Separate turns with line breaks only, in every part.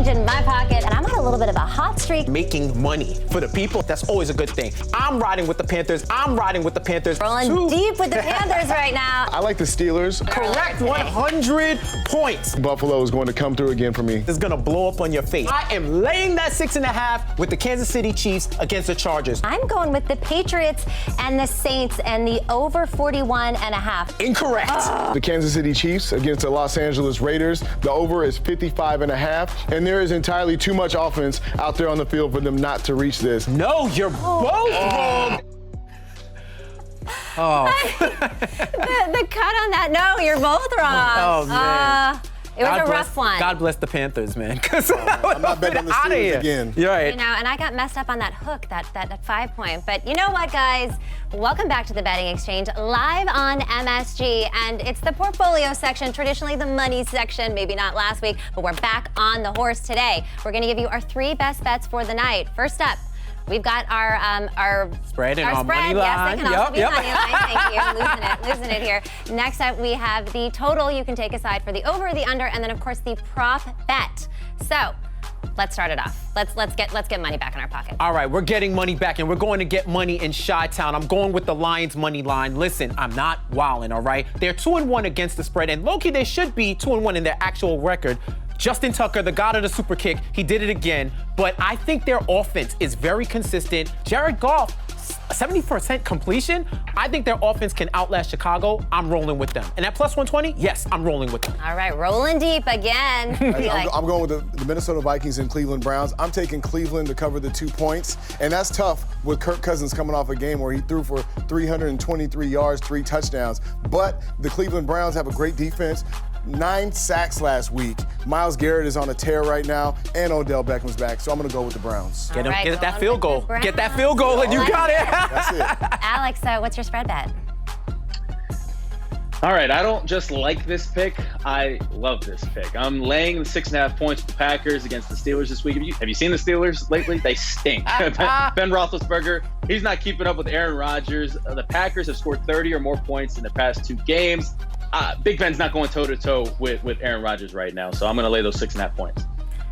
change in my pocket, and I'm on a little bit of a hot streak.
Making money for the people, that's always a good thing. I'm riding with the Panthers. I'm riding with the Panthers.
Rolling deep with the Panthers right now.
I like the Steelers.
Correct, 100 points.
Buffalo is going to come through again for me.
It's gonna blow up on your face. I am laying that 6.5 with the Kansas City Chiefs against the Chargers.
I'm going with the Patriots and the Saints and the over 41.5.
Incorrect.
The Kansas City Chiefs against the Los Angeles Raiders. The over is 55.5, and there is entirely too much offense out there on the field for them not to reach this.
No, you're both wrong. Oh.
the cut on that. No, you're both wrong.
Oh, man.
It was a rough one.
God bless the Panthers, man.
I'm not betting on the Steelers again.
You're right.
You know, and I got messed up on that hook, that 5 point. But you know what, guys? Welcome back to the Betting Exchange, live on MSG. And it's the portfolio section, traditionally the money section, maybe not last week, but we're back on the horse today. We're going to give you our 3 best bets for the night. First up, we've got our
spread and
our
our
spread.
money line.
Yes, they can also be money line. Thank you. Losing it here. Next up, we have the total you can take aside for the over, the under, and then of course the prop bet. So let's start it off. Let's get money back in our pocket.
All right, we're getting money back, and we're going to get money in Chi-Town. I'm going with the Lions money line. Listen, I'm not wilding, all right? They're 2-1 against the spread, and low-key, they should be 2-1 in their actual record. Justin Tucker, the god of the super kick, he did it again. But I think their offense is very consistent. Jared Goff, 70% completion. I think their offense can outlast Chicago. I'm rolling with them. And at plus 120, yes, I'm rolling with them.
All right, rolling deep again.
I'm going with the Minnesota Vikings and Cleveland Browns. I'm taking Cleveland to cover the 2 points. And that's tough with Kirk Cousins coming off a game where he threw for 323 yards, 3 touchdowns. But the Cleveland Browns have a great defense. 9 sacks last week. Myles Garrett is on a tear right now, and Odell Beckham's back, so I'm going to go with the Browns.
Get that field goal. Get that field goal, and you got it.
That's it.
Alex, what's your spread bet?
All right, I don't just like this pick. I love this pick. I'm laying the 6.5 points with the Packers against the Steelers this week. Have you seen the Steelers lately? They stink. Ben Roethlisberger, he's not keeping up with Aaron Rodgers. The Packers have scored 30 or more points in their past 2 games. Big Ben's not going toe-to-toe with Aaron Rodgers right now, so I'm going to lay those 6.5 points.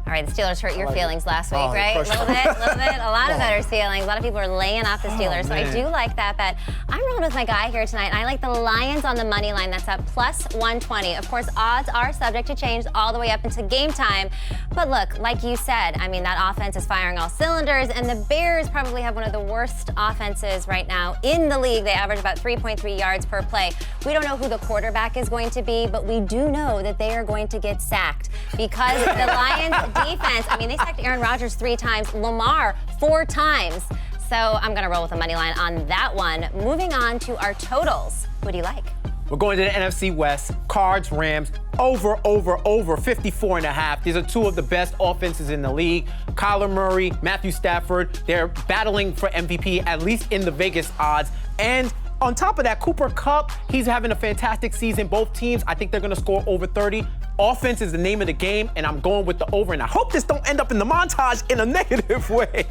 All right, the Steelers hurt your feelings last week, right? A little bit. A lot of better feelings. A lot of people are laying off the Steelers, so I do like that bet. I'm rolling with my guy here tonight, and I like the Lions on the money line. That's up plus 120. Of course, odds are subject to change all the way up into game time. But look, like you said, I mean, that offense is firing all cylinders, and the Bears probably have one of the worst offenses right now in the league. They average about 3.3 yards per play. We don't know who the quarterback is going to be, but we do know that they are going to get sacked because the Lions defense, I mean, they sacked Aaron Rodgers 3 times, Lamar 4 times. So I'm going to roll with the money line on that one. Moving on to our totals. What do you like?
We're going to the NFC West. Cards, Rams, over 54.5. These are 2 of the best offenses in the league. Kyler Murray, Matthew Stafford, they're battling for MVP, at least in the Vegas odds. And on top of that, Cooper Kupp, he's having a fantastic season. Both teams, I think they're going to score over 30. Offense is the name of the game, and I'm going with the over. And I hope this don't end up in the montage in a negative way.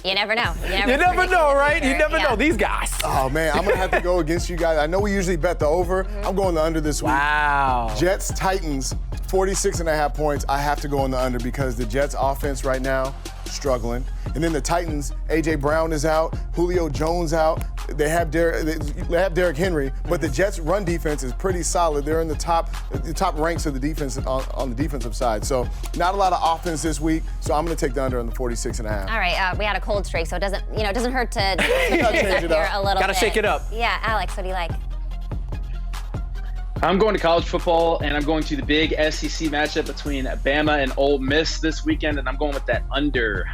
You never know.
You never know, right? You never know. These guys.
Oh, man, I'm going to have to go against you guys. I know we usually bet the over. I'm going the under this week.
Wow.
Jets, Titans, 46.5 points. I have to go on the under because the Jets offense right now, struggling. And then the Titans, A.J. Brown is out, Julio Jones out. They have Derrick Henry, but the Jets' run defense is pretty solid. They're in the top ranks of the defense on the defensive side. So not a lot of offense this week. So I'm going to take the under on the 46.5.
All right, we had a cold streak, so it doesn't hurt to
change it up
a little bit.
Gotta shake it up.
Yeah, Alex, what do you like?
I'm going to college football, and I'm going to the big SEC matchup between Bama and Ole Miss this weekend, and I'm going with that under.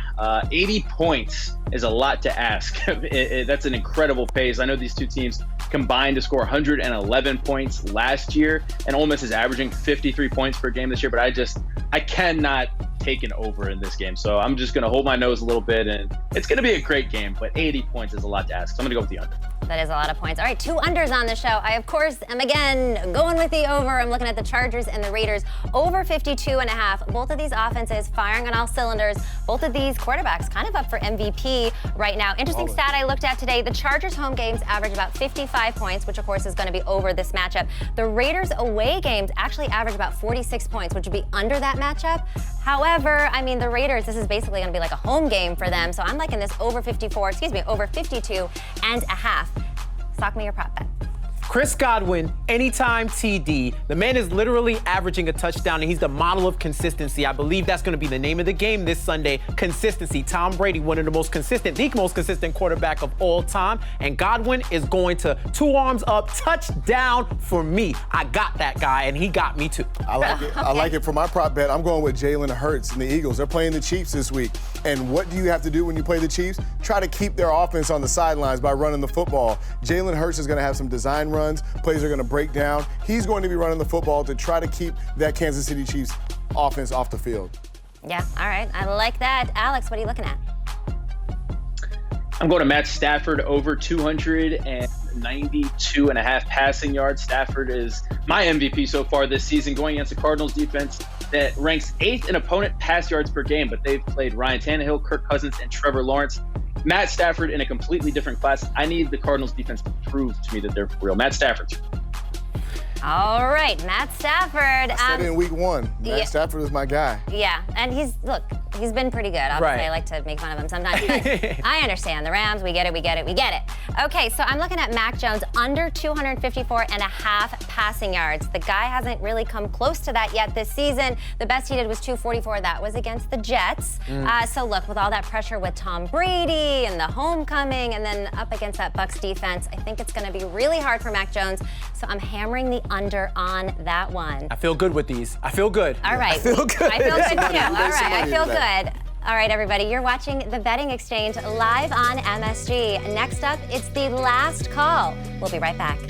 80 points is a lot to ask. That's an incredible pace. I know these 2 teams combined to score 111 points last year, and Ole Miss is averaging 53 points per game this year, but I cannot take an over in this game. So I'm just going to hold my nose a little bit, and it's going to be a great game, but 80 points is a lot to ask. So I'm going to go with the under.
That is a lot of points. All right, 2 unders on the show. I, of course, am again going with the over. I'm looking at the Chargers and the Raiders. Over 52.5. Both of these offenses firing on all cylinders. Both of these quarterbacks kind of up for MVP right now. Interesting stat I looked at today. The Chargers home games average about 55 points, which of course is going to be over this matchup. The Raiders away games actually average about 46 points, which would be under that matchup. However, I mean, the Raiders, this is basically going to be like a home game for them. So I'm liking this over 52.5. Stock me your prop bet.
Chris Godwin, anytime TD. The man is literally averaging a touchdown, and he's the model of consistency. I believe that's going to be the name of the game this Sunday. Consistency. Tom Brady, the most consistent quarterback of all time. And Godwin is going to 2 arms up, touchdown for me. I got that guy, and he got me too.
I like it. Okay. I like it for my prop bet. I'm going with Jalen Hurts and the Eagles. They're playing the Chiefs this week. And what do you have to do when you play the Chiefs? Try to keep their offense on the sidelines by running the football. Jalen Hurts is going to have some design runs. Plays are going to break down. He's going to be running the football to try to keep that Kansas City Chiefs offense off the field.
Yeah, all right. I like that. Alex, what are you looking at?
I'm going to Matt Stafford over 292.5 passing yards. Stafford is my MVP so far this season, going against the Cardinals defense that ranks 8th in opponent pass yards per game, but they've played Ryan Tannehill, Kirk Cousins, and Trevor Lawrence. Matt Stafford in a completely different class. I need the Cardinals defense to prove to me that they're for real. Matt Stafford.
All right, Matt Stafford.
I said it in week 1. Matt Stafford is my guy.
Yeah, and he's been pretty good. Obviously, I like to make fun of him sometimes, but I understand. The Rams, we get it. Okay, so I'm looking at Mac Jones under 254.5 passing yards. The guy hasn't really come close to that yet this season. The best he did was 244. That was against the Jets. So look, with all that pressure with Tom Brady and the homecoming and then up against that Bucs defense, I think it's going to be really hard for Mac Jones. So I'm hammering the under on that one.
I feel good with these. I feel good.
All right.
I feel good.
I feel good too. All right. I feel good. All right, everybody. You're watching The Betting Exchange live on MSG. Next up, it's the last call. We'll be right back.